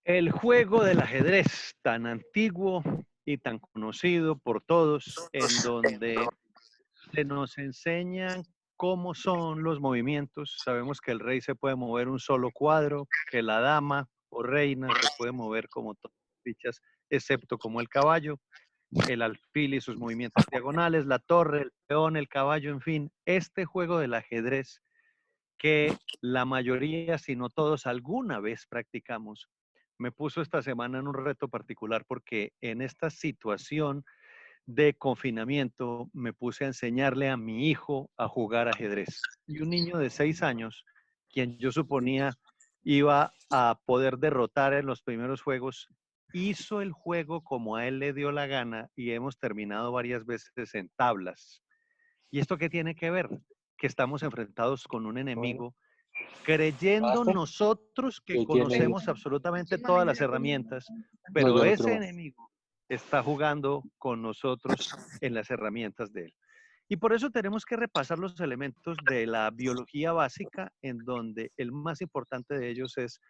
El juego del ajedrez, tan antiguo y tan conocido por todos, en donde se nos enseñan cómo son los movimientos. Sabemos que el rey se puede mover un solo cuadro, que la dama o reina se puede mover como todas las fichas, excepto como el caballo, el alfil y sus movimientos diagonales, la torre, el peón, el caballo, en fin. Este juego del ajedrez que la mayoría, si no todos, alguna vez practicamos, me puso esta semana en un reto particular porque en esta situación de confinamiento me puse a enseñarle a mi hijo a jugar ajedrez. Y un niño de 6 años, quien yo suponía iba a poder derrotar en los primeros juegos, hizo el juego como a él le dio la gana y hemos terminado varias veces en tablas. ¿Y esto qué tiene que ver? Que estamos enfrentados con un Bueno, enemigo creyendo basta. nosotros que ¿Qué tiene? conocemos absolutamente todas las herramientas, No, pero yo no quiero ese más. enemigo está jugando con nosotros en las herramientas de él. Y por eso tenemos que repasar los elementos de la biología básica, en donde el más importante de ellos es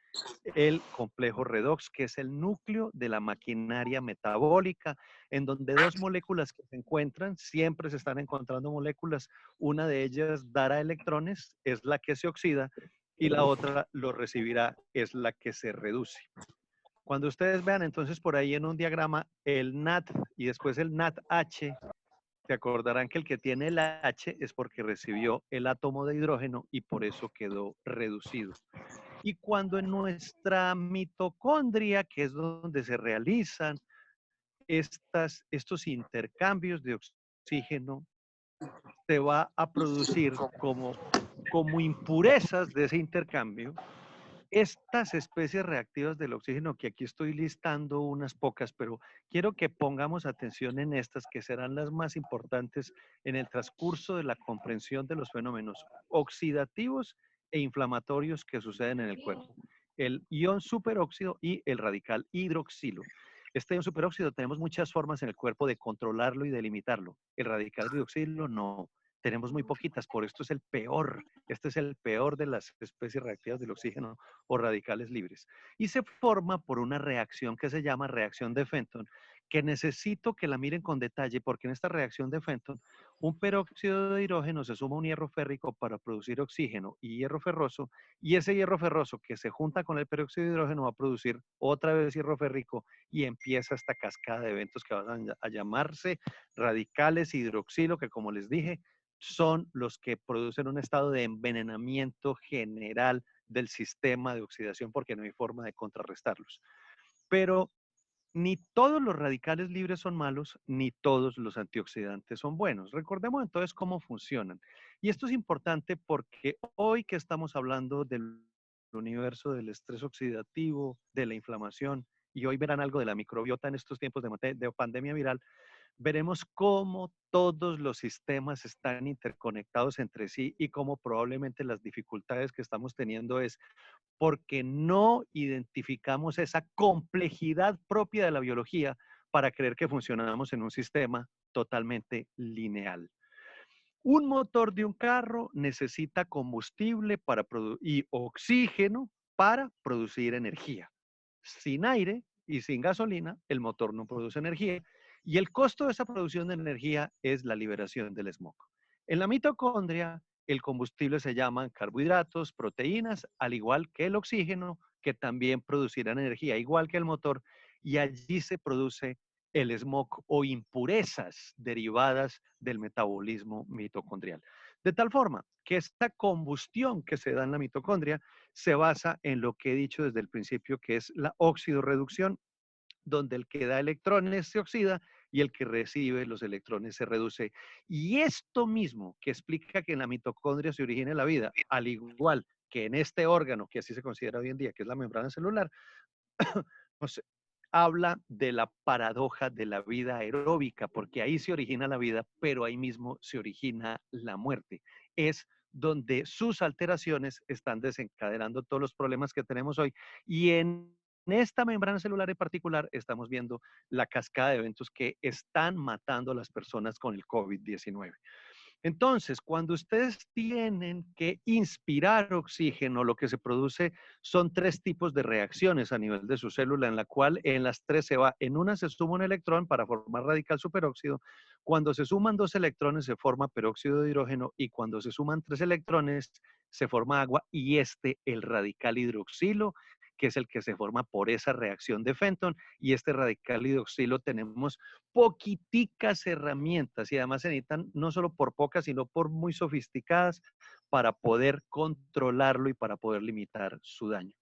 el complejo redox, que es el núcleo de la maquinaria metabólica, en donde dos moléculas que se encuentran, siempre se están encontrando moléculas, una de ellas dará electrones, es la que se oxida, y la otra lo recibirá, es la que se reduce. Cuando ustedes vean entonces por ahí en un diagrama el NAT y después el NATH, se acordarán que el que tiene el H es porque recibió el átomo de hidrógeno y por eso quedó reducido. Y cuando en nuestra mitocondria, que es donde se realizan estos intercambios de oxígeno, se va a producir como impurezas de ese intercambio estas especies reactivas del oxígeno, que aquí estoy listando unas pocas, pero quiero que pongamos atención en estas, que serán las más importantes en el transcurso de la comprensión de los fenómenos oxidativos e inflamatorios que suceden en el cuerpo. El ion superóxido y el radical hidroxilo. Este ion superóxido tenemos muchas formas en el cuerpo de controlarlo y de limitarlo. El radical hidroxilo no. Tenemos muy poquitas, por esto es el peor. Este es el peor de las especies reactivas del oxígeno o radicales libres. Y se forma por una reacción que se llama reacción de Fenton, que necesito que la miren con detalle, porque en esta reacción de Fenton, un peróxido de hidrógeno se suma a un hierro férrico para producir oxígeno y hierro ferroso, y ese hierro ferroso que se junta con el peróxido de hidrógeno va a producir otra vez hierro férrico y empieza esta cascada de eventos que van a llamarse radicales hidroxilo, que como les dije, son los que producen un estado de envenenamiento general del sistema de oxidación porque no hay forma de contrarrestarlos. Pero ni todos los radicales libres son malos, ni todos los antioxidantes son buenos. Recordemos entonces cómo funcionan. Y esto es importante porque hoy que estamos hablando del universo del estrés oxidativo, de la inflamación, y hoy verán algo de la microbiota en estos tiempos de pandemia viral, veremos cómo todos los sistemas están interconectados entre sí y cómo probablemente las dificultades que estamos teniendo es porque no identificamos esa complejidad propia de la biología para creer que funcionamos en un sistema totalmente lineal. Un motor de un carro necesita combustible y oxígeno para producir energía. Sin aire y sin gasolina, el motor no produce energía y el costo de esa producción de energía es la liberación del smog. En la mitocondria, el combustible se llaman carbohidratos, proteínas, al igual que el oxígeno, que también producirán energía, igual que el motor, y allí se produce el smog o impurezas derivadas del metabolismo mitocondrial. De tal forma que esta combustión que se da en la mitocondria se basa en lo que he dicho desde el principio, que es la oxidorreducción, donde el que da electrones se oxida y el que recibe los electrones se reduce. Y esto mismo que explica que en la mitocondria se origina la vida, al igual que en este órgano, que así se considera hoy en día, que es la membrana celular, nos habla de la paradoja de la vida aeróbica, porque ahí se origina la vida, pero ahí mismo se origina la muerte. Es donde sus alteraciones están desencadenando todos los problemas que tenemos hoy. Y en esta membrana celular en particular estamos viendo la cascada de eventos que están matando a las personas con el COVID-19. Entonces, cuando ustedes tienen que inspirar oxígeno, lo que se produce son 3 tipos de reacciones a nivel de su célula, en la cual en las 3 se va. En una se suma un electrón para formar radical superóxido. Cuando se suman 2 electrones se forma peróxido de hidrógeno y cuando se suman 3 electrones se forma agua y el radical hidroxilo, que es el que se forma por esa reacción de Fenton, y este radical hidroxilo tenemos poquiticas herramientas y además se necesitan no solo por pocas, sino por muy sofisticadas para poder controlarlo y para poder limitar su daño.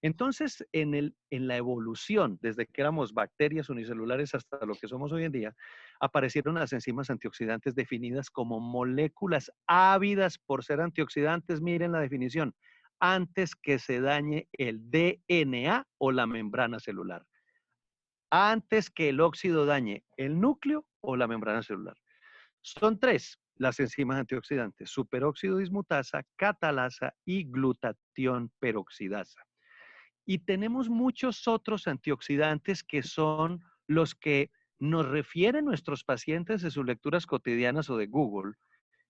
Entonces, en la evolución, desde que éramos bacterias unicelulares hasta lo que somos hoy en día, aparecieron las enzimas antioxidantes definidas como moléculas ávidas por ser antioxidantes. Miren la definición, antes que se dañe el DNA o la membrana celular, antes que el óxido dañe el núcleo o la membrana celular. Son 3 las enzimas antioxidantes: superóxido dismutasa, catalasa y glutatión peroxidasa. Y tenemos muchos otros antioxidantes que son los que nos refieren nuestros pacientes de sus lecturas cotidianas o de Google,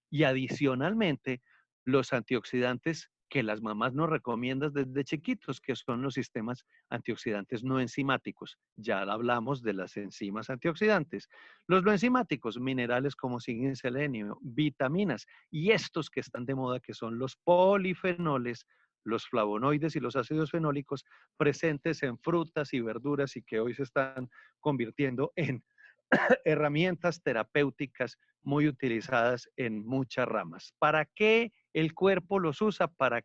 y adicionalmente los antioxidantes que las mamás nos recomiendan desde chiquitos, que son los sistemas antioxidantes no enzimáticos. Ya hablamos de las enzimas antioxidantes. Los no enzimáticos, minerales como zinc y selenio, vitaminas, y estos que están de moda, que son los polifenoles, los flavonoides y los ácidos fenólicos presentes en frutas y verduras y que hoy se están convirtiendo en herramientas terapéuticas muy utilizadas en muchas ramas. ¿Para qué el cuerpo los usa? Para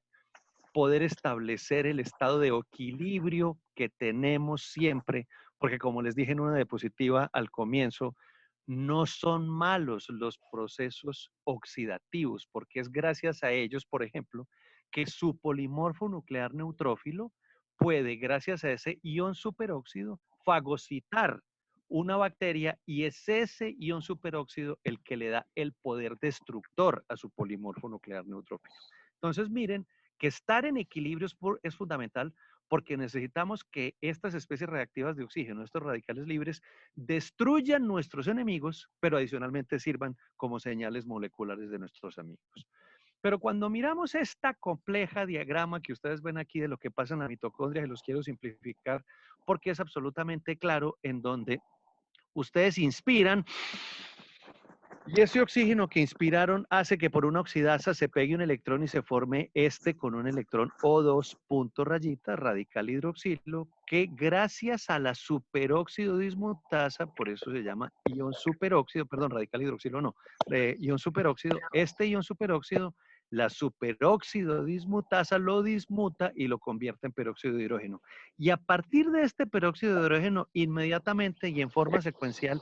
poder establecer el estado de equilibrio que tenemos siempre, porque como les dije en una diapositiva al comienzo, no son malos los procesos oxidativos, porque es gracias a ellos, por ejemplo, que su polimorfo nuclear neutrófilo puede, gracias a ese ion superóxido, fagocitar una bacteria y es ese ion superóxido el que le da el poder destructor a su polimorfo nuclear neutrófilo. Entonces, miren que estar en equilibrio es fundamental porque necesitamos que estas especies reactivas de oxígeno, estos radicales libres, destruyan nuestros enemigos, pero adicionalmente sirvan como señales moleculares de nuestros amigos. Pero cuando miramos esta compleja diagrama que ustedes ven aquí de lo que pasa en la mitocondria, y los quiero simplificar porque es absolutamente claro en donde ustedes inspiran y ese oxígeno que inspiraron hace que por una oxidasa se pegue un electrón y se forme este con un electrón O2 punto rayita, radical hidroxilo, que gracias a la superóxido dismutasa, por eso se llama ion superóxido, perdón, radical hidroxilo no, ion superóxido, este ion superóxido, la superóxido dismutasa lo dismuta y lo convierte en peróxido de hidrógeno. Y a partir de este peróxido de hidrógeno, inmediatamente y en forma secuencial,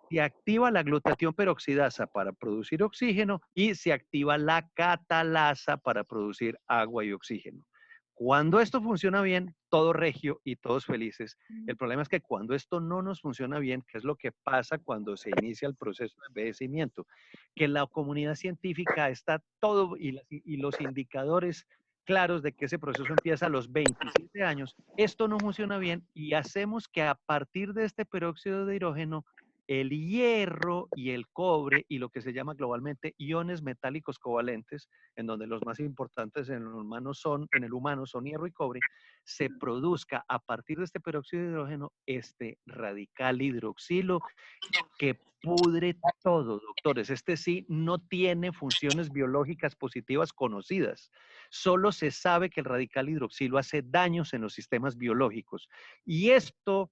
se activa la glutatión peroxidasa para producir oxígeno y se activa la catalasa para producir agua y oxígeno. Cuando esto funciona bien, todo regio y todos felices. El problema es que cuando esto no nos funciona bien, ¿qué es lo que pasa cuando se inicia el proceso de envejecimiento? Que la comunidad científica está todo y los indicadores claros de que ese proceso empieza a los 27 años. Esto no funciona bien y hacemos que a partir de este peróxido de hidrógeno el hierro y el cobre y lo que se llama globalmente iones metálicos covalentes, en donde los más importantes en el humano son hierro y cobre, se produzca a partir de este peróxido de hidrógeno este radical hidroxilo que pudre todo, doctores. Este sí no tiene funciones biológicas positivas conocidas. Solo se sabe que el radical hidroxilo hace daños en los sistemas biológicos. Y esto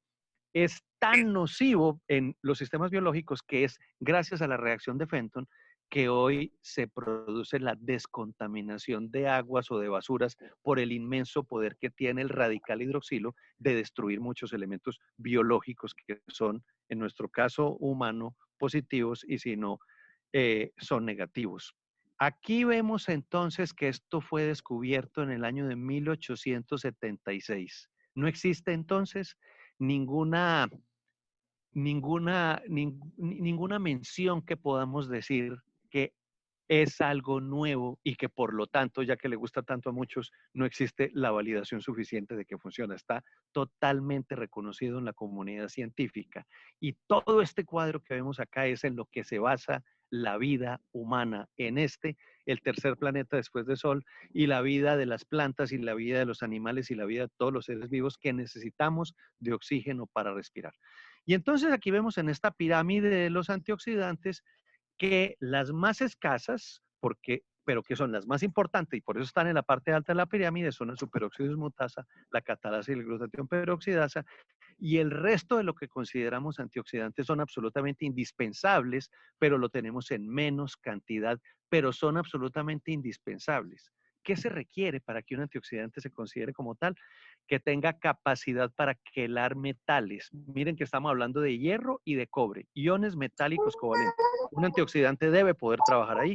es tan nocivo en los sistemas biológicos que es gracias a la reacción de Fenton que hoy se produce la descontaminación de aguas o de basuras por el inmenso poder que tiene el radical hidroxilo de destruir muchos elementos biológicos que son, en nuestro caso humano, positivos y si no, son negativos. Aquí vemos entonces que esto fue descubierto en el año de 1876. No existe entonces ninguna, ninguna mención que podamos decir que es algo nuevo y que por lo tanto, ya que le gusta tanto a muchos, no existe la validación suficiente de que funciona. Está totalmente reconocido en la comunidad científica. Y todo este cuadro que vemos acá es en lo que se basa la vida humana en el tercer planeta después del Sol, y la vida de las plantas y la vida de los animales y la vida de todos los seres vivos que necesitamos de oxígeno para respirar. Y entonces aquí vemos en esta pirámide de los antioxidantes que las más escasas, pero que son las más importantes y por eso están en la parte alta de la pirámide, son el superóxido dismutasa, la catalasa y el glutatión peroxidasa, y el resto de lo que consideramos antioxidantes son absolutamente indispensables, pero lo tenemos en menos cantidad, pero son absolutamente indispensables. ¿Qué se requiere para que un antioxidante se considere como tal? Que tenga capacidad para quelar metales. Miren que estamos hablando de hierro y de cobre, iones metálicos covalentes. Un antioxidante debe poder trabajar ahí.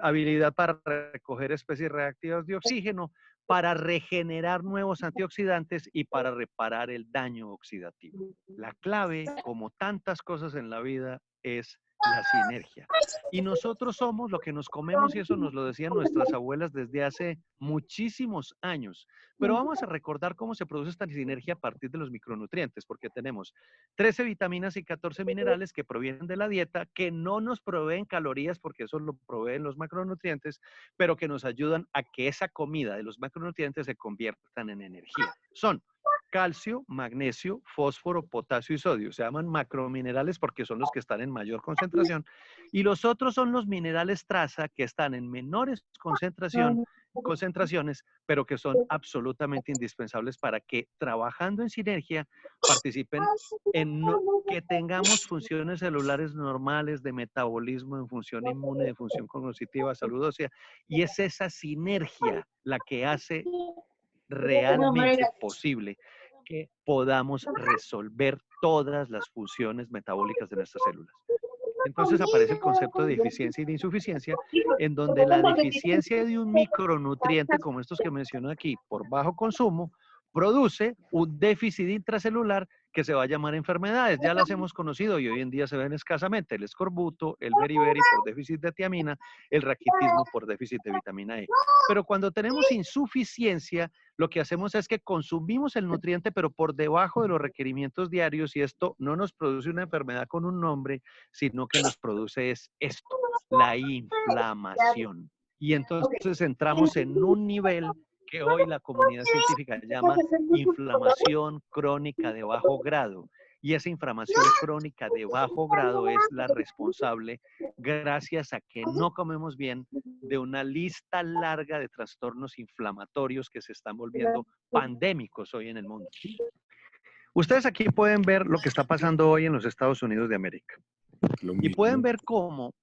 Habilidad para recoger especies reactivas de oxígeno, para regenerar nuevos antioxidantes y para reparar el daño oxidativo. La clave, como tantas cosas en la vida, es la sinergia. Y nosotros somos lo que nos comemos, y eso nos lo decían nuestras abuelas desde hace muchísimos años. Pero vamos a recordar cómo se produce esta sinergia a partir de los micronutrientes, porque tenemos 13 vitaminas y 14 minerales que provienen de la dieta, que no nos proveen calorías, porque eso lo proveen los macronutrientes, pero que nos ayudan a que esa comida de los macronutrientes se conviertan en energía. Son calcio, magnesio, fósforo, potasio y sodio. Se llaman macrominerales porque son los que están en mayor concentración. Y los otros son los minerales traza, que están en menores concentraciones, pero que son absolutamente indispensables para que, trabajando en sinergia, participen en que tengamos funciones celulares normales de metabolismo, de función inmune, de función cognitiva, salud ósea. Y es esa sinergia la que hace realmente posible que podamos resolver todas las funciones metabólicas de nuestras células. Entonces aparece el concepto de deficiencia y de insuficiencia, en donde la deficiencia de un micronutriente, como estos que menciono aquí, por bajo consumo, produce un déficit intracelular que se va a llamar enfermedades. Ya las hemos conocido y hoy en día se ven escasamente: el escorbuto, el beriberi por déficit de tiamina, el raquitismo por déficit de vitamina E. Pero cuando tenemos insuficiencia, lo que hacemos es que consumimos el nutriente, pero por debajo de los requerimientos diarios, y esto no nos produce una enfermedad con un nombre, sino que nos produce es esto, la inflamación. Y entonces entramos en un nivel que hoy la comunidad científica llama inflamación crónica de bajo grado. Y esa inflamación crónica de bajo grado es la responsable, gracias a que no comemos bien, de una lista larga de trastornos inflamatorios que se están volviendo pandémicos hoy en el mundo. Ustedes aquí pueden ver lo que está pasando hoy en los Estados Unidos de América. Y pueden ver cómo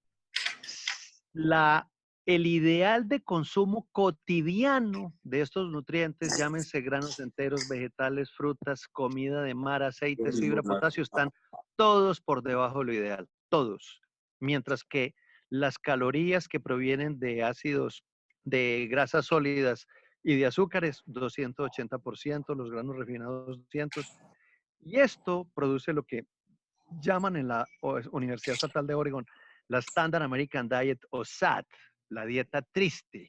el ideal de consumo cotidiano de estos nutrientes, llámense granos enteros, vegetales, frutas, comida de mar, aceites, fibra, potasio, están todos por debajo de lo ideal, todos. Mientras que las calorías que provienen de ácidos, de grasas sólidas y de azúcares, 280%, los granos refinados 200%. Y esto produce lo que llaman en la Universidad Estatal de Oregon la Standard American Diet, o SAT, la dieta triste.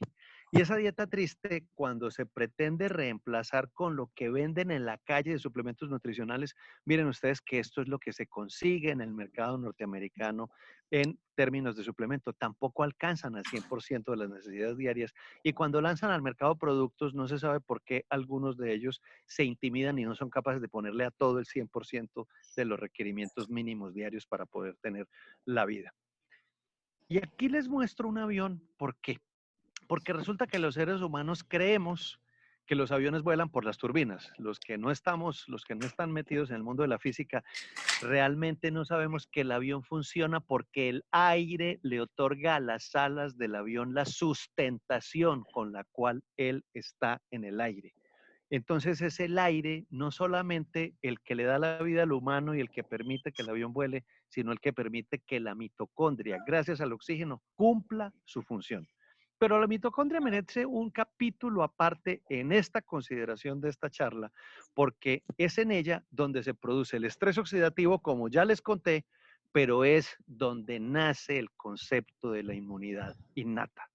Y esa dieta triste, cuando se pretende reemplazar con lo que venden en la calle de suplementos nutricionales, miren ustedes que esto es lo que se consigue en el mercado norteamericano en términos de suplemento. Tampoco alcanzan al 100% de las necesidades diarias. Y cuando lanzan al mercado productos, no se sabe por qué algunos de ellos se intimidan y no son capaces de ponerle a todo el 100% de los requerimientos mínimos diarios para poder tener la vida. Y aquí les muestro un avión. ¿Por qué? Porque resulta que los seres humanos creemos que los aviones vuelan por las turbinas. Los que no están metidos en el mundo de la física, realmente no sabemos que el avión funciona porque el aire le otorga a las alas del avión la sustentación con la cual él está en el aire. Entonces es el aire, no solamente el que le da la vida al humano y el que permite que el avión vuele, sino el que permite que la mitocondria, gracias al oxígeno, cumpla su función. Pero la mitocondria merece un capítulo aparte en esta consideración de esta charla, porque es en ella donde se produce el estrés oxidativo, como ya les conté, pero es donde nace el concepto de la inmunidad innata.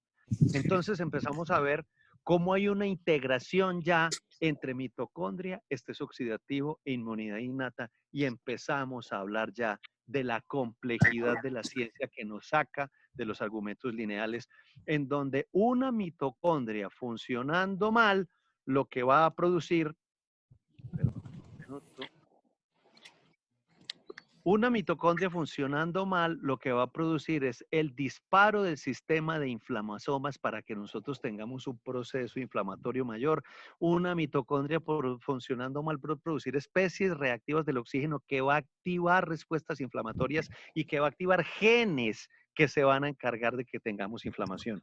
Entonces empezamos a ver cómo hay una integración ya entre mitocondria, estrés oxidativo e inmunidad innata, y empezamos a hablar ya de la complejidad de la ciencia que nos saca de los argumentos lineales, en donde una mitocondria funcionando mal, lo que va a producir, perdón, un minuto, una mitocondria funcionando mal, lo que va a producir es el disparo del sistema de inflamasomas para que nosotros tengamos un proceso inflamatorio mayor. Una mitocondria funcionando mal puede producir especies reactivas del oxígeno que va a activar respuestas inflamatorias y que va a activar genes que se van a encargar de que tengamos inflamación.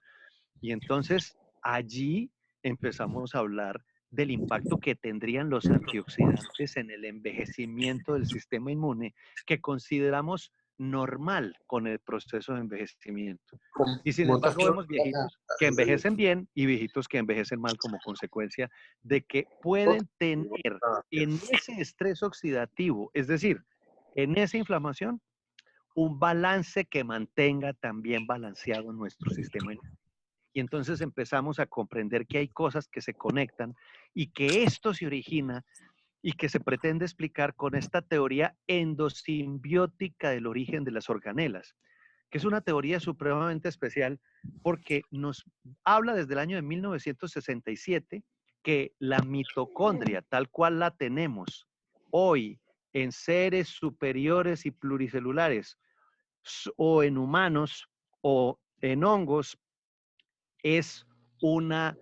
Y entonces allí empezamos a hablar del impacto que tendrían los antioxidantes en el envejecimiento del sistema inmune que consideramos normal con el proceso de envejecimiento. Y sin embargo Mutación. vemos viejitos que envejecen bien y viejitos que envejecen mal como consecuencia de que pueden tener en ese estrés oxidativo, es decir, en esa inflamación, un balance que mantenga también balanceado nuestro sistema inmune. Y entonces empezamos a comprender que hay cosas que se conectan y que esto se origina y que se pretende explicar con esta teoría endosimbiótica del origen de las organelas, que es una teoría supremamente especial porque nos habla desde el año de 1967 que la mitocondria, tal cual la tenemos hoy en seres superiores y pluricelulares, o en humanos o en hongos, es una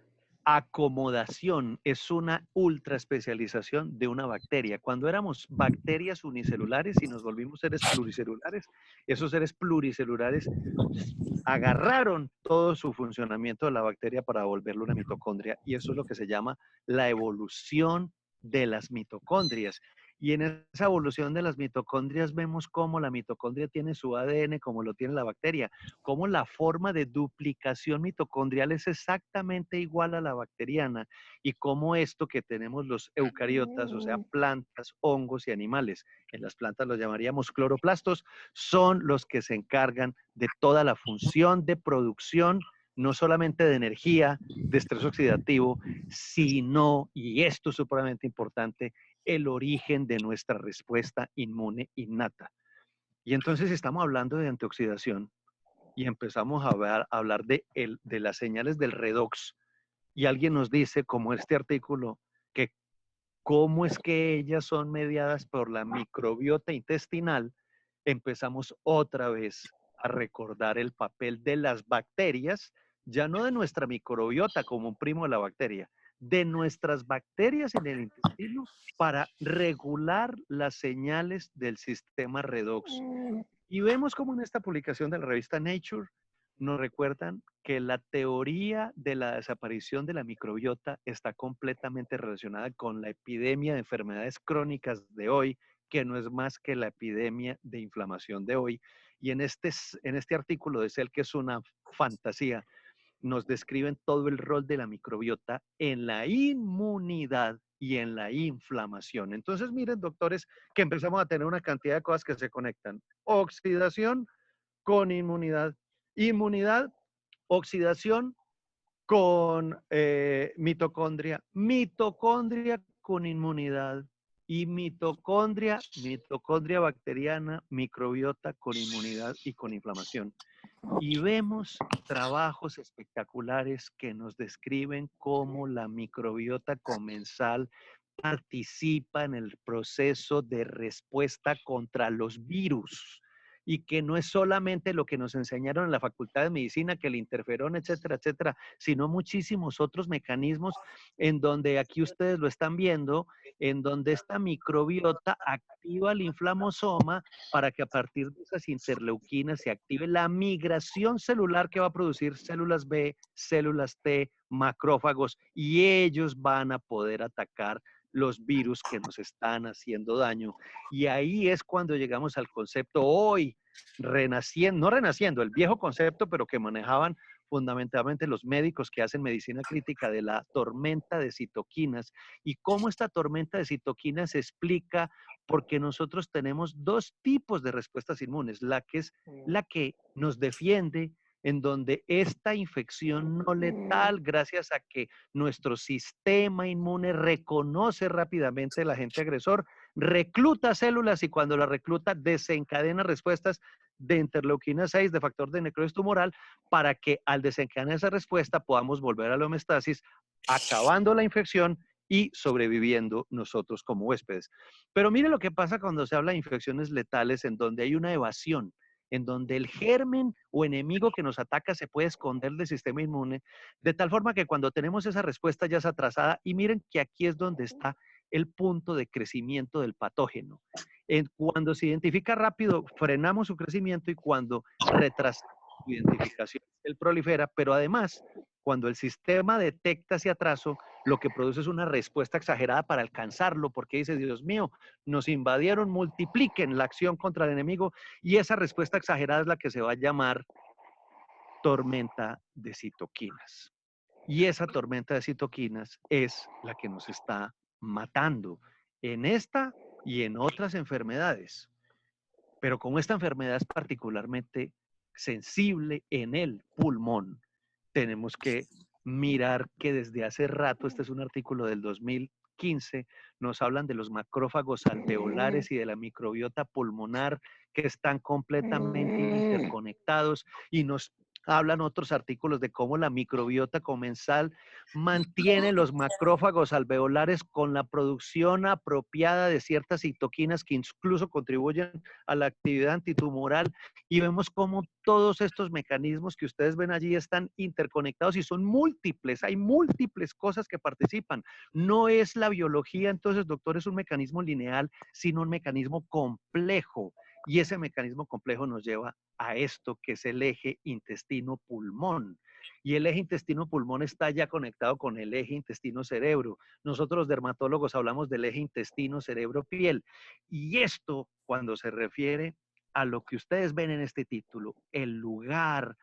acomodación, es una ultra especialización de una bacteria. Cuando éramos bacterias unicelulares y nos volvimos seres pluricelulares, esos seres pluricelulares agarraron todo su funcionamiento de la bacteria para volverlo una mitocondria, y eso es lo que se llama la evolución de las mitocondrias. Y en esa evolución de las mitocondrias vemos cómo la mitocondria tiene su ADN como lo tiene la bacteria, cómo la forma de duplicación mitocondrial es exactamente igual a la bacteriana, y cómo esto que tenemos los eucariotas, o sea, plantas, hongos y animales, en las plantas los llamaríamos cloroplastos, son los que se encargan de toda la función de producción, no solamente de energía, de estrés oxidativo, sino, y esto es supremamente importante, el origen de nuestra respuesta inmune innata. Y entonces estamos hablando de antioxidación y empezamos a hablar de las señales del redox. Y alguien nos dice, como este artículo, que cómo es que ellas son mediadas por la microbiota intestinal. Empezamos otra vez a recordar el papel de las bacterias, ya no de nuestra microbiota como un primo de la bacteria, de nuestras bacterias en el intestino para regular las señales del sistema redox. Y vemos como en esta publicación de la revista Nature nos recuerdan que la teoría de la desaparición de la microbiota está completamente relacionada con la epidemia de enfermedades crónicas de hoy, que no es más que la epidemia de inflamación de hoy. Y en este artículo de Cell, que es una fantasía, nos describen todo el rol de la microbiota en la inmunidad y en la inflamación. Entonces, miren, doctores, que empezamos a tener una cantidad de cosas que se conectan. Oxidación con inmunidad. Inmunidad, oxidación con mitocondria. Mitocondria con inmunidad. Y mitocondria bacteriana, microbiota con inmunidad y con inflamación. Y vemos trabajos espectaculares que nos describen cómo la microbiota comensal participa en el proceso de respuesta contra los virus, y que no es solamente lo que nos enseñaron en la Facultad de Medicina, que el interferón, etcétera, etcétera, sino muchísimos otros mecanismos en donde aquí ustedes lo están viendo, en donde esta microbiota activa el inflamosoma para que a partir de esas interleuquinas se active la migración celular que va a producir células B, células T, macrófagos, y ellos van a poder atacar los virus que nos están haciendo daño. Y ahí es cuando llegamos al concepto hoy, renaciendo, no renaciendo, el viejo concepto, pero que manejaban fundamentalmente los médicos que hacen medicina crítica, de la tormenta de citoquinas, y cómo esta tormenta de citoquinas se explica porque nosotros tenemos dos tipos de respuestas inmunes, la que es la que nos defiende en donde esta infección no letal, gracias a que nuestro sistema inmune reconoce rápidamente el agente agresor, recluta células y cuando la recluta desencadena respuestas de interleuquina 6, de factor de necrosis tumoral, para que al desencadenar esa respuesta podamos volver a la homeostasis, acabando la infección y sobreviviendo nosotros como huéspedes. Pero mire lo que pasa cuando se habla de infecciones letales en donde hay una evasión, en donde el germen o enemigo que nos ataca se puede esconder del sistema inmune, de tal forma que cuando tenemos esa respuesta ya es atrasada, y miren que aquí es donde está el punto de crecimiento del patógeno. Cuando se identifica rápido, frenamos su crecimiento y cuando retrasamos su identificación, él prolifera, pero además, cuando el sistema detecta ese atraso, lo que produce es una respuesta exagerada para alcanzarlo, porque dice, Dios mío, nos invadieron, multipliquen la acción contra el enemigo, y esa respuesta exagerada es la que se va a llamar tormenta de citoquinas. Y esa tormenta de citoquinas es la que nos está matando en esta y en otras enfermedades. Pero como esta enfermedad es particularmente sensible en el pulmón, tenemos que mirar que desde hace rato, este es un artículo del 2015, nos hablan de los macrófagos alveolares y de la microbiota pulmonar que están completamente interconectados, y nos hablan otros artículos de cómo la microbiota comensal mantiene los macrófagos alveolares con la producción apropiada de ciertas citoquinas que incluso contribuyen a la actividad antitumoral, y vemos cómo todos estos mecanismos que ustedes ven allí están interconectados y son múltiples, hay múltiples cosas que participan. No es la biología, entonces, doctor, es un mecanismo lineal, sino un mecanismo complejo. Y ese mecanismo complejo nos lleva a esto que es el eje intestino-pulmón. Y el eje intestino-pulmón está ya conectado con el eje intestino-cerebro. Nosotros los dermatólogos hablamos del eje intestino-cerebro-piel. Y esto, cuando se refiere a lo que ustedes ven en este título, el lugar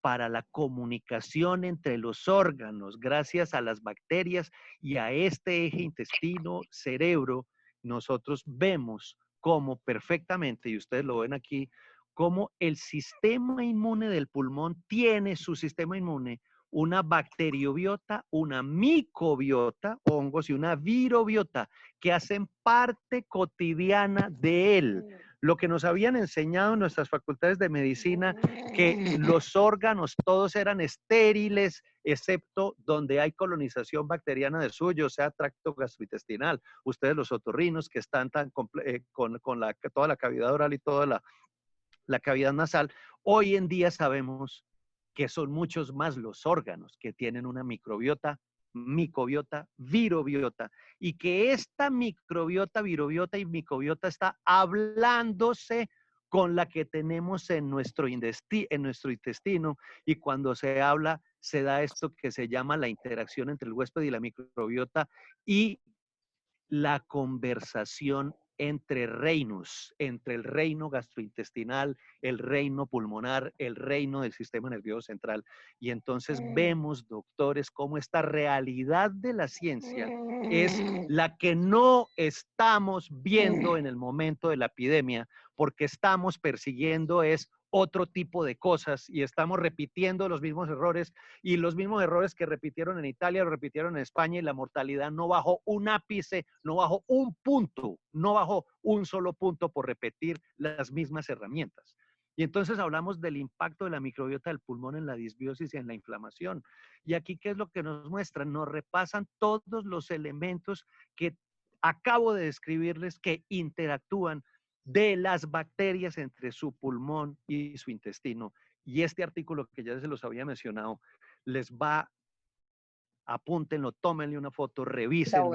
para la comunicación entre los órganos, gracias a las bacterias y a este eje intestino-cerebro, nosotros vemos cómo perfectamente, y ustedes lo ven aquí, cómo el sistema inmune del pulmón tiene su sistema inmune una bacteriobiota, una micobiota, hongos, y una virobiota, que hacen parte cotidiana de él. Lo que nos habían enseñado en nuestras facultades de medicina, que los órganos todos eran estériles, excepto donde hay colonización bacteriana del suyo, o sea, tracto gastrointestinal. Ustedes los otorrinos que están tan con toda la cavidad oral y toda la cavidad nasal, hoy en día sabemos que son muchos más los órganos que tienen una microbiota, micobiota, virobiota, y que esta microbiota, virobiota y micobiota está hablándose con la que tenemos en nuestro intestino, y cuando se habla se da esto que se llama la interacción entre el huésped y la microbiota y la conversación entre reinos, entre el reino gastrointestinal, el reino pulmonar, el reino del sistema nervioso central. Y entonces vemos, doctores, cómo esta realidad de la ciencia es la que no estamos viendo en el momento de la epidemia, porque estamos persiguiendo es otro tipo de cosas y estamos repitiendo los mismos errores, y los mismos errores que repitieron en Italia, lo repitieron en España, y la mortalidad no bajó un ápice, no bajó un punto, no bajó un solo punto por repetir las mismas herramientas. Y entonces hablamos del impacto de la microbiota del pulmón en la disbiosis y en la inflamación. Y aquí, ¿qué es lo que nos muestran? Nos repasan todos los elementos que acabo de describirles que interactúan de las bacterias entre su pulmón y su intestino. Y este artículo que ya se los había mencionado, les va, apúntenlo, tómenle una foto, revísenlo,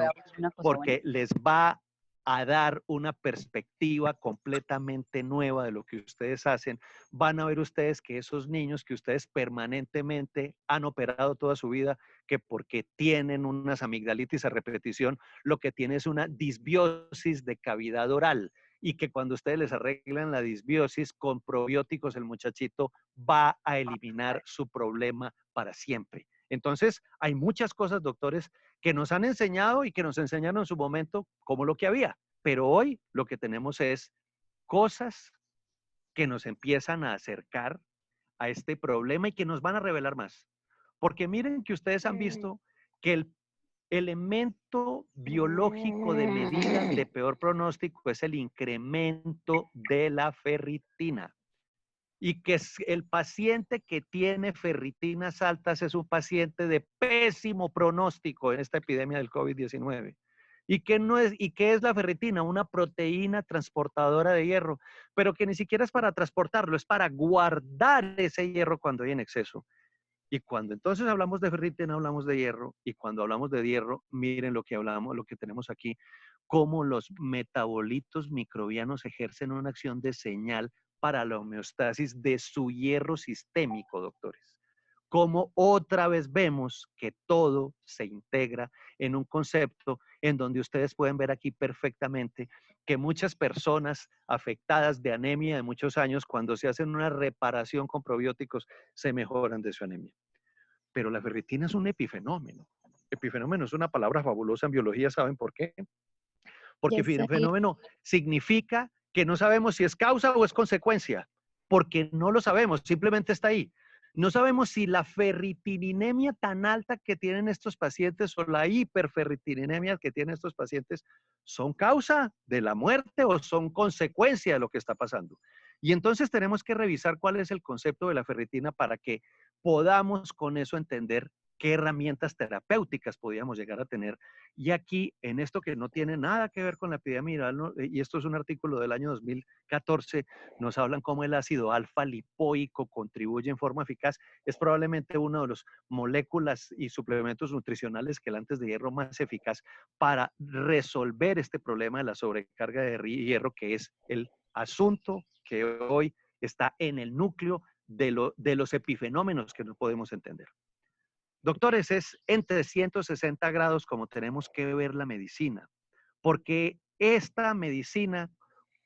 porque les va a dar una perspectiva completamente nueva de lo que ustedes hacen. Van a ver ustedes que esos niños que ustedes permanentemente han operado toda su vida, que porque tienen unas amigdalitis a repetición, lo que tiene es una disbiosis de cavidad oral, y que cuando ustedes les arreglan la disbiosis con probióticos, el muchachito va a eliminar su problema para siempre. Entonces, hay muchas cosas, doctores, que nos han enseñado y que nos enseñaron en su momento como lo que había, pero hoy lo que tenemos es cosas que nos empiezan a acercar a este problema y que nos van a revelar más. Porque miren que ustedes han visto que el elemento biológico de medida de peor pronóstico es el incremento de la ferritina. Y que el paciente que tiene ferritinas altas es un paciente de pésimo pronóstico en esta epidemia del COVID-19. ¿Y qué es la ferritina? Una proteína transportadora de hierro, pero que ni siquiera es para transportarlo, es para guardar ese hierro cuando hay en exceso. Y cuando entonces hablamos de ferritina, hablamos de hierro, y cuando hablamos de hierro, miren lo que hablamos, lo que tenemos aquí, cómo los metabolitos microbianos ejercen una acción de señal para la homeostasis de su hierro sistémico, doctores. Como otra vez vemos que todo se integra en un concepto en donde ustedes pueden ver aquí perfectamente que muchas personas afectadas de anemia de muchos años, cuando se hacen una reparación con probióticos, se mejoran de su anemia. Pero la ferritina es un epifenómeno. Epifenómeno es una palabra fabulosa en biología, ¿saben por qué? Porque Yes, sir. fenómeno significa que no sabemos si es causa o es consecuencia, porque no lo sabemos, simplemente está ahí. No sabemos si la ferritininemia tan alta que tienen estos pacientes o la hiperferritinemia que tienen estos pacientes son causa de la muerte o son consecuencia de lo que está pasando. Y entonces tenemos que revisar cuál es el concepto de la ferritina para que podamos con eso entender qué herramientas terapéuticas podíamos llegar a tener. Y aquí, en esto que no tiene nada que ver con la epidemia viral, ¿no? Y esto es un artículo del año 2014, nos hablan cómo el ácido alfa lipoico contribuye en forma eficaz. Es probablemente uno de los moléculas y suplementos nutricionales que el antes de hierro más eficaz para resolver este problema de la sobrecarga de hierro, que es el asunto que hoy está en el núcleo de los epifenómenos que no podemos entender. Doctores, es en 360 grados como tenemos que ver la medicina, porque esta medicina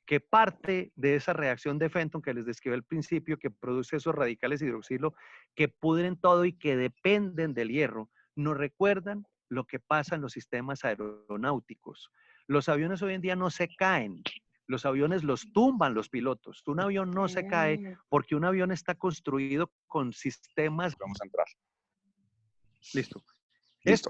que parte de esa reacción de Fenton que les describí al principio, que produce esos radicales hidroxilo que pudren todo y que dependen del hierro, nos recuerdan lo que pasa en los sistemas aeronáuticos. Los aviones hoy en día no se caen, los aviones los tumban los pilotos. Un avión no se cae porque un avión está construido con sistemas. Vamos a entrar. Listo. Listo.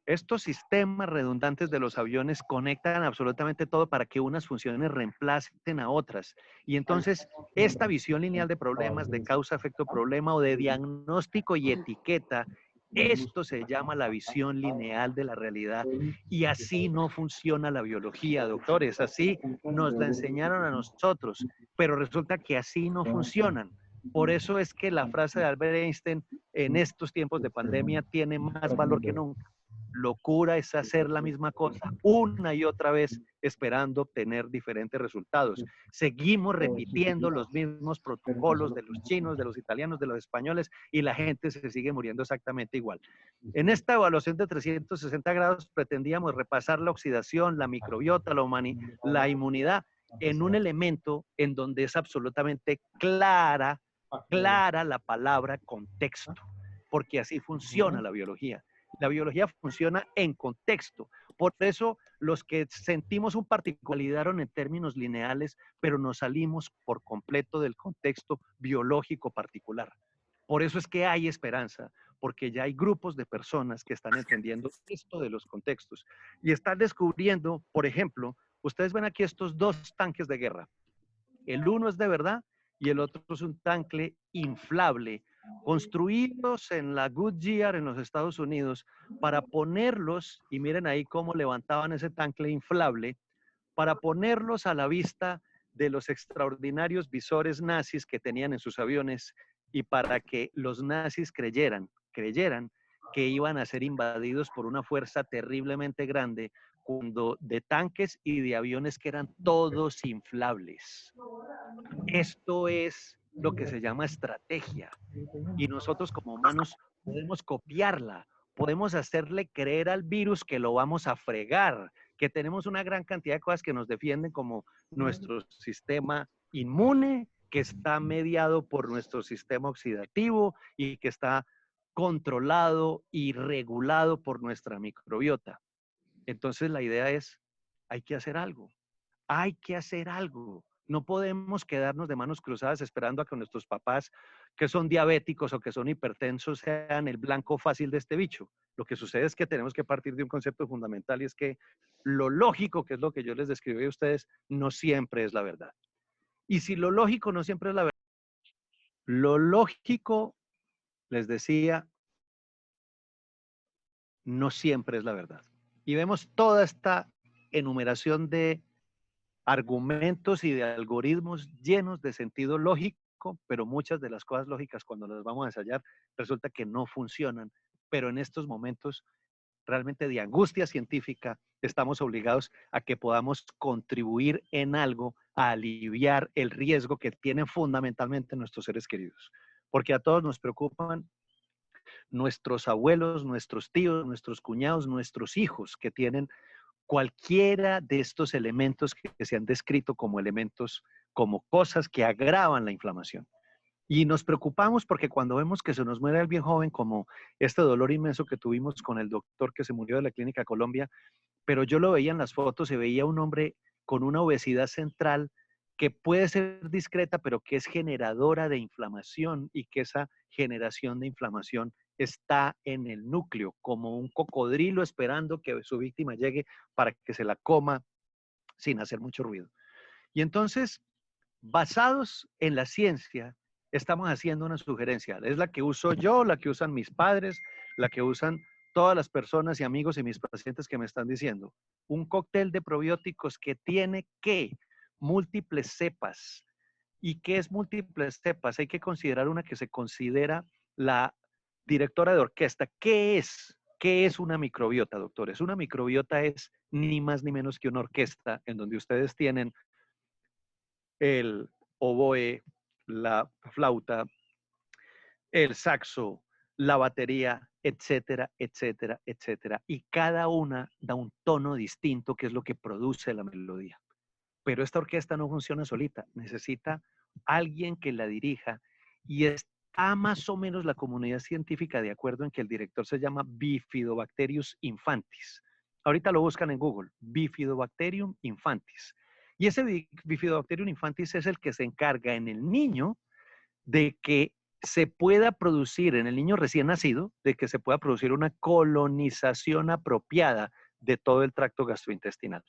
Estos sistemas redundantes de los aviones conectan absolutamente todo para que unas funciones reemplacen a otras. Y entonces, esta visión lineal de problemas, de causa, efecto, problema o de diagnóstico y etiqueta, esto se llama la visión lineal de la realidad. Y así no funciona la biología, doctores. Así nos la enseñaron a nosotros, pero resulta que así no funcionan. Por eso es que la frase de Albert Einstein en estos tiempos de pandemia tiene más valor que nunca. Locura es hacer la misma cosa una y otra vez esperando obtener diferentes resultados. Seguimos repitiendo los mismos protocolos de los chinos, de los italianos, de los españoles y la gente se sigue muriendo exactamente igual. En esta evaluación de 360 grados pretendíamos repasar la oxidación, la microbiota, la inmunidad en un elemento en donde es absolutamente clara la palabra contexto, porque así funciona la biología. La biología funciona en contexto. Por eso los que sentimos un particularidad en términos lineales, pero nos salimos por completo del contexto biológico particular. Por eso es que hay esperanza, porque ya hay grupos de personas que están entendiendo esto de los contextos y están descubriendo, por ejemplo, ustedes ven aquí estos dos tanques de guerra. El uno es de verdad y el otro es un tanque inflable, construidos en la Goodyear en los Estados Unidos para ponerlos, y miren ahí cómo levantaban ese tanque inflable, para ponerlos a la vista de los extraordinarios visores nazis que tenían en sus aviones y para que los nazis creyeran que iban a ser invadidos por una fuerza terriblemente grande cuando de tanques y de aviones que eran todos inflables. Esto es lo que se llama estrategia y nosotros como humanos podemos copiarla, podemos hacerle creer al virus que lo vamos a fregar, que tenemos una gran cantidad de cosas que nos defienden como nuestro sistema inmune, que está mediado por nuestro sistema oxidativo y que está controlado y regulado por nuestra microbiota. Entonces la idea es, hay que hacer algo, hay que hacer algo. No podemos quedarnos de manos cruzadas esperando a que nuestros papás, que son diabéticos o que son hipertensos, sean el blanco fácil de este bicho. Lo que sucede es que tenemos que partir de un concepto fundamental y es que lo lógico, que es lo que yo les describí a ustedes, no siempre es la verdad. Y si lo lógico no siempre es la verdad, lo lógico, les decía, no siempre es la verdad. Y vemos toda esta enumeración de argumentos y de algoritmos llenos de sentido lógico, pero muchas de las cosas lógicas cuando las vamos a ensayar resulta que no funcionan. Pero en estos momentos realmente de angustia científica estamos obligados a que podamos contribuir en algo a aliviar el riesgo que tienen fundamentalmente nuestros seres queridos. Porque a todos nos preocupan nuestros abuelos, nuestros tíos, nuestros cuñados, nuestros hijos que tienen cualquiera de estos elementos que se han descrito como elementos, como cosas que agravan la inflamación. Y nos preocupamos porque cuando vemos que se nos muere alguien joven, como este dolor inmenso que tuvimos con el doctor que se murió de la Clínica Colombia, pero yo lo veía en las fotos, se veía un hombre con una obesidad central que puede ser discreta, pero que es generadora de inflamación y que esa generación de inflamación está en el núcleo, como un cocodrilo esperando que su víctima llegue para que se la coma sin hacer mucho ruido. Y entonces, basados en la ciencia, estamos haciendo una sugerencia. Es la que uso yo, la que usan mis padres, la que usan todas las personas y amigos y mis pacientes que me están diciendo. Un cóctel de probióticos que tiene que múltiples cepas. ¿Y qué es múltiples cepas? Hay que considerar una que se considera la directora de orquesta. ¿Qué es? ¿Qué es una microbiota, doctores? Una microbiota es ni más ni menos que una orquesta en donde ustedes tienen el oboe, la flauta, el saxo, la batería, etcétera, etcétera, etcétera. Y cada una da un tono distinto, que es lo que produce la melodía. Pero esta orquesta no funciona solita, necesita alguien que la dirija y está más o menos la comunidad científica de acuerdo en que el director se llama Bifidobacterius infantis. Ahorita lo buscan en Google, Bifidobacterium infantis. Y ese Bifidobacterium infantis es el que se encarga en el niño de que se pueda producir, en el niño recién nacido, de que se pueda producir una colonización apropiada de todo el tracto gastrointestinal.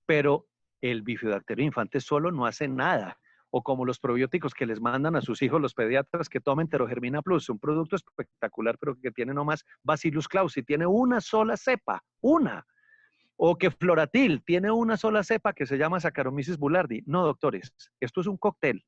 Pero el bifidobacterium infantis solo no hace nada. O como los probióticos que les mandan a sus hijos los pediatras que tomen Terogermina Plus, un producto espectacular, pero que tiene nomás Bacillus clausi, tiene una sola cepa, una. O que Floratil tiene una sola cepa que se llama Saccharomyces boulardii. No, doctores, esto es un cóctel.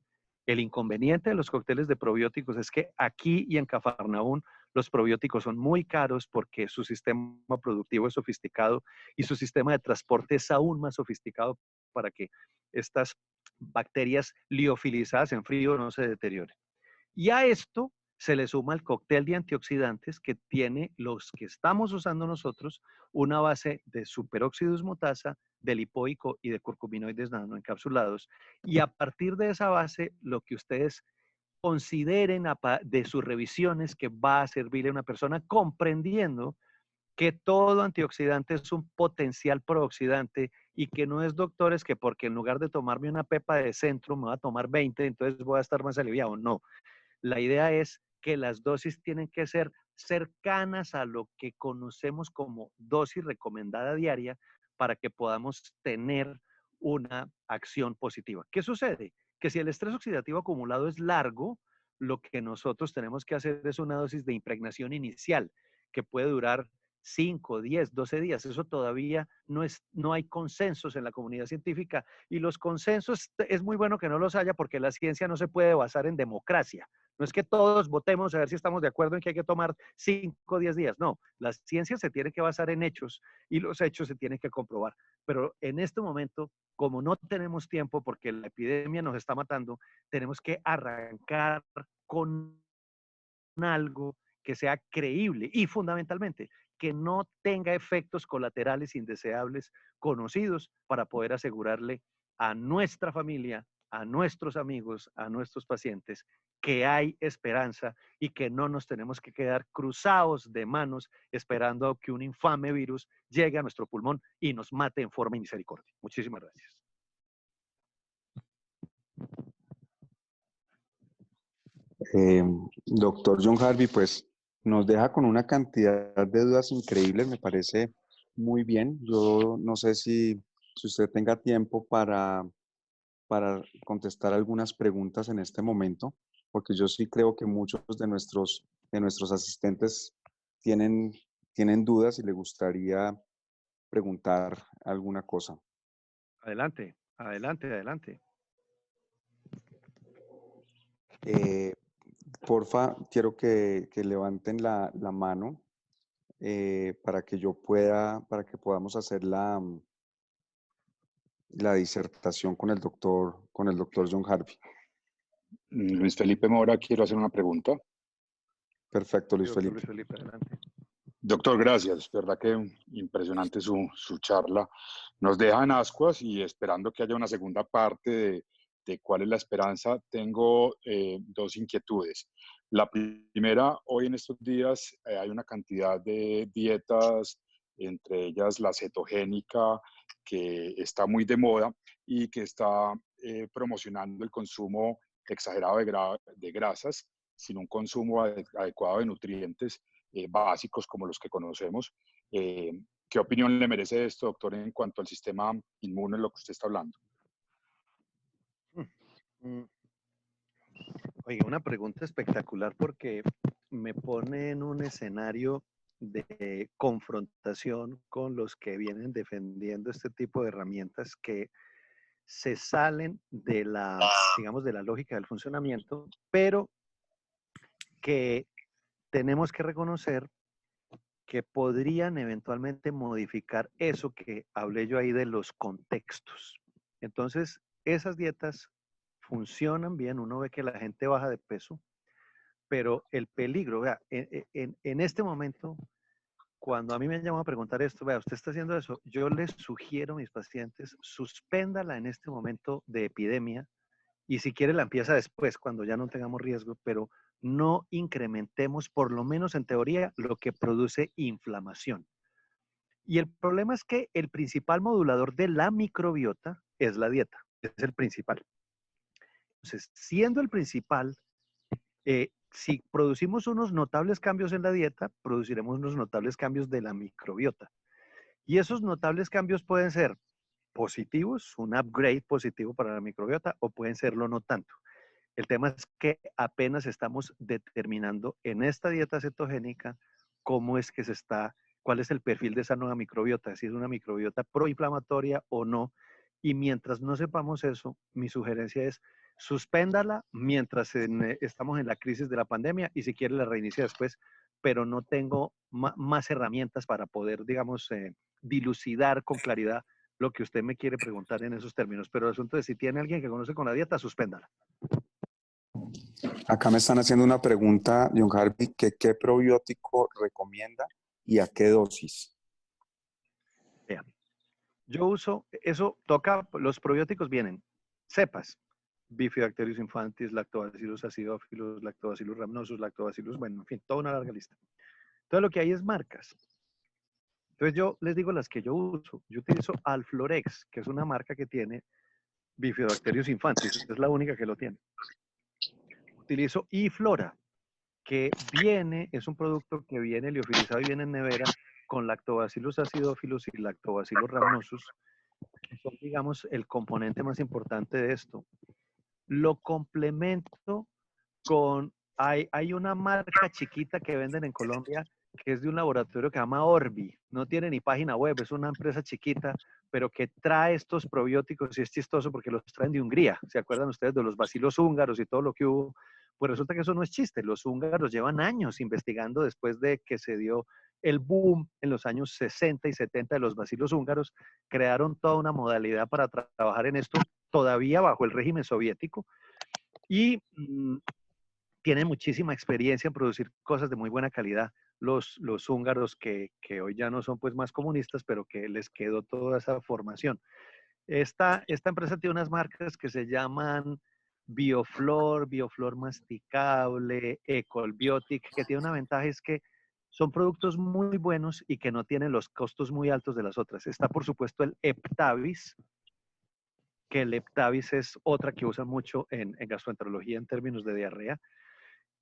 El inconveniente de los cócteles de probióticos es que aquí y en Cafarnaún los probióticos son muy caros porque su sistema productivo es sofisticado y su sistema de transporte es aún más sofisticado para que estas bacterias liofilizadas en frío no se deterioren. Y a esto se le suma el cóctel de antioxidantes que tiene los que estamos usando nosotros, una base de superóxido mutasa, de lipoico y de curcuminoides nanoencapsulados. Y a partir de esa base, lo que ustedes consideren de sus revisiones que va a servirle a una persona comprendiendo que todo antioxidante es un potencial prooxidante y que no es, doctores, que porque en lugar de tomarme una pepa de centro me va a tomar 20, entonces voy a estar más aliviado. No, la idea es que las dosis tienen que ser cercanas a lo que conocemos como dosis recomendada diaria para que podamos tener una acción positiva. ¿Qué sucede? Que si el estrés oxidativo acumulado es largo, lo que nosotros tenemos que hacer es una dosis de impregnación inicial que puede durar 5, 10, 12 días. Eso todavía no hay consensos en la comunidad científica y los consensos es muy bueno que no los haya porque la ciencia no se puede basar en democracia. No es que todos votemos a ver si estamos de acuerdo en que hay que tomar 5 o 10 días. No, la ciencia se tiene que basar en hechos y los hechos se tienen que comprobar. Pero en este momento, como no tenemos tiempo porque la epidemia nos está matando, tenemos que arrancar con algo que sea creíble y fundamentalmente que no tenga efectos colaterales indeseables conocidos para poder asegurarle a nuestra familia, a nuestros amigos, a nuestros pacientes que hay esperanza y que no nos tenemos que quedar cruzados de manos esperando que un infame virus llegue a nuestro pulmón y nos mate en forma de misericordia. Muchísimas gracias. Eh, Doctor John Harvey, pues nos deja con una cantidad de dudas increíbles, me parece muy bien. Yo no sé si usted tenga tiempo para contestar algunas preguntas en este momento, porque yo sí creo que muchos de nuestros asistentes tienen, tienen dudas y le gustaría preguntar alguna cosa. Adelante, adelante, adelante. Eh, Porfa, quiero que levanten la mano para que yo pueda, para que podamos hacer la disertación con el doctor John Harvey. Luis Felipe Mora, quiero hacer una pregunta. Perfecto, Sí, Luis doctor Felipe. Luis Felipe, adelante. Doctor, gracias. Verdad que impresionante su charla. Nos deja en ascuas y esperando que haya una segunda parte de cuál es la esperanza, tengo dos inquietudes. La primera, hoy en estos días hay una cantidad de dietas, entre ellas la cetogénica, que está muy de moda y que está promocionando el consumo exagerado de grasas sin un consumo adecuado de nutrientes básicos como los que conocemos. ¿Qué opinión le merece esto, doctor, en cuanto al sistema inmune, lo que usted está hablando? Mm, Oiga, una pregunta espectacular porque me pone en un escenario de confrontación con los que vienen defendiendo este tipo de herramientas que se salen de la, digamos, de la lógica del funcionamiento, pero que tenemos que reconocer que podrían eventualmente modificar eso que hablé yo ahí de los contextos. Entonces, esas dietas funcionan bien, uno ve que la gente baja de peso, pero el peligro, vea, en este momento, cuando a mí me han llamado a preguntar esto, vea, usted está haciendo eso, yo les sugiero a mis pacientes, suspéndala en este momento de epidemia y si quiere la empieza después, cuando ya no tengamos riesgo, pero no incrementemos, por lo menos en teoría, lo que produce inflamación. Y el problema es que el principal modulador de la microbiota es la dieta, es el principal. Entonces, siendo el principal, si producimos unos notables cambios en la dieta, produciremos unos notables cambios de la microbiota. Y esos notables cambios pueden ser positivos, un upgrade positivo para la microbiota, o pueden serlo no tanto. El tema es que apenas estamos determinando en esta dieta cetogénica cómo es que se está, cuál es el perfil de esa nueva microbiota, si es una microbiota proinflamatoria o no. Y mientras no sepamos eso, mi sugerencia es suspéndala mientras estamos en la crisis de la pandemia y si quiere la reinicia después, pero no tengo más herramientas para poder, digamos, dilucidar con claridad lo que usted me quiere preguntar en esos términos. Pero el asunto es, si tiene alguien que conoce con la dieta, suspéndala. Acá me están haciendo una pregunta, John Harvey, que ¿qué probiótico recomienda y a qué dosis? Vean, yo uso, eso toca, los probióticos vienen, cepas, Bifidobacterius infantis, Lactobacillus acidophilus, Lactobacillus rhamnosus, Lactobacillus, bueno, en fin, toda una larga lista. Entonces lo que hay es marcas. Entonces yo les digo las que yo uso. Yo utilizo Alflorex, que es una marca que tiene Bifidobacterius infantis, es la única que lo tiene. Utilizo Iflora, que viene, es un producto que viene liofilizado y viene en nevera con Lactobacillus acidophilus y Lactobacillus rhamnosus, que son, digamos, el componente más importante de esto. Lo complemento con, hay una marca chiquita que venden en Colombia que es de un laboratorio que se llama Orbi. No tiene ni página web, es una empresa chiquita, pero que trae estos probióticos y es chistoso porque los traen de Hungría. ¿Se acuerdan ustedes de los bacilos húngaros y todo lo que hubo? Pues resulta que eso no es chiste. Los húngaros llevan años investigando después de que se dio el boom en los años 60 y 70 de los bacilos húngaros. Crearon toda una modalidad para trabajar en esto todavía bajo el régimen soviético y tienen muchísima experiencia en producir cosas de muy buena calidad. Los húngaros que hoy ya no son pues más comunistas, pero que les quedó toda esa formación. Esta empresa tiene unas marcas que se llaman Bioflor, Bioflor Masticable, Ecolbiotic, que tiene una ventaja es que son productos muy buenos y que no tienen los costos muy altos de las otras. Está por supuesto el Heptavis, que el Heptavis es otra que usan mucho en gastroenterología en términos de diarrea.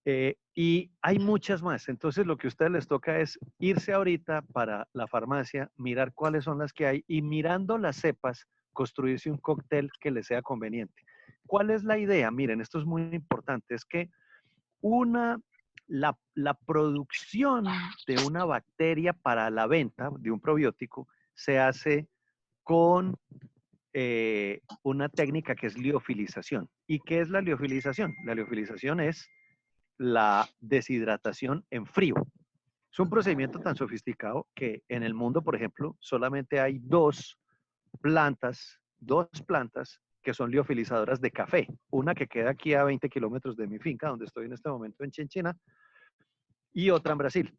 Y hay muchas más. Entonces, lo que a ustedes les toca es irse ahorita para la farmacia, mirar cuáles son las que hay y mirando las cepas, construirse un cóctel que les sea conveniente. ¿Cuál es la idea? Miren, esto es muy importante, es que la producción de una bacteria para la venta de un probiótico se hace con una técnica que es liofilización. ¿Y qué es la liofilización? La liofilización es la deshidratación en frío. Es un procedimiento tan sofisticado que en el mundo, por ejemplo, solamente hay dos plantas que son liofilizadoras de café. Una que queda aquí a 20 kilómetros de mi finca, donde estoy en este momento en Chinchina, y otra en Brasil.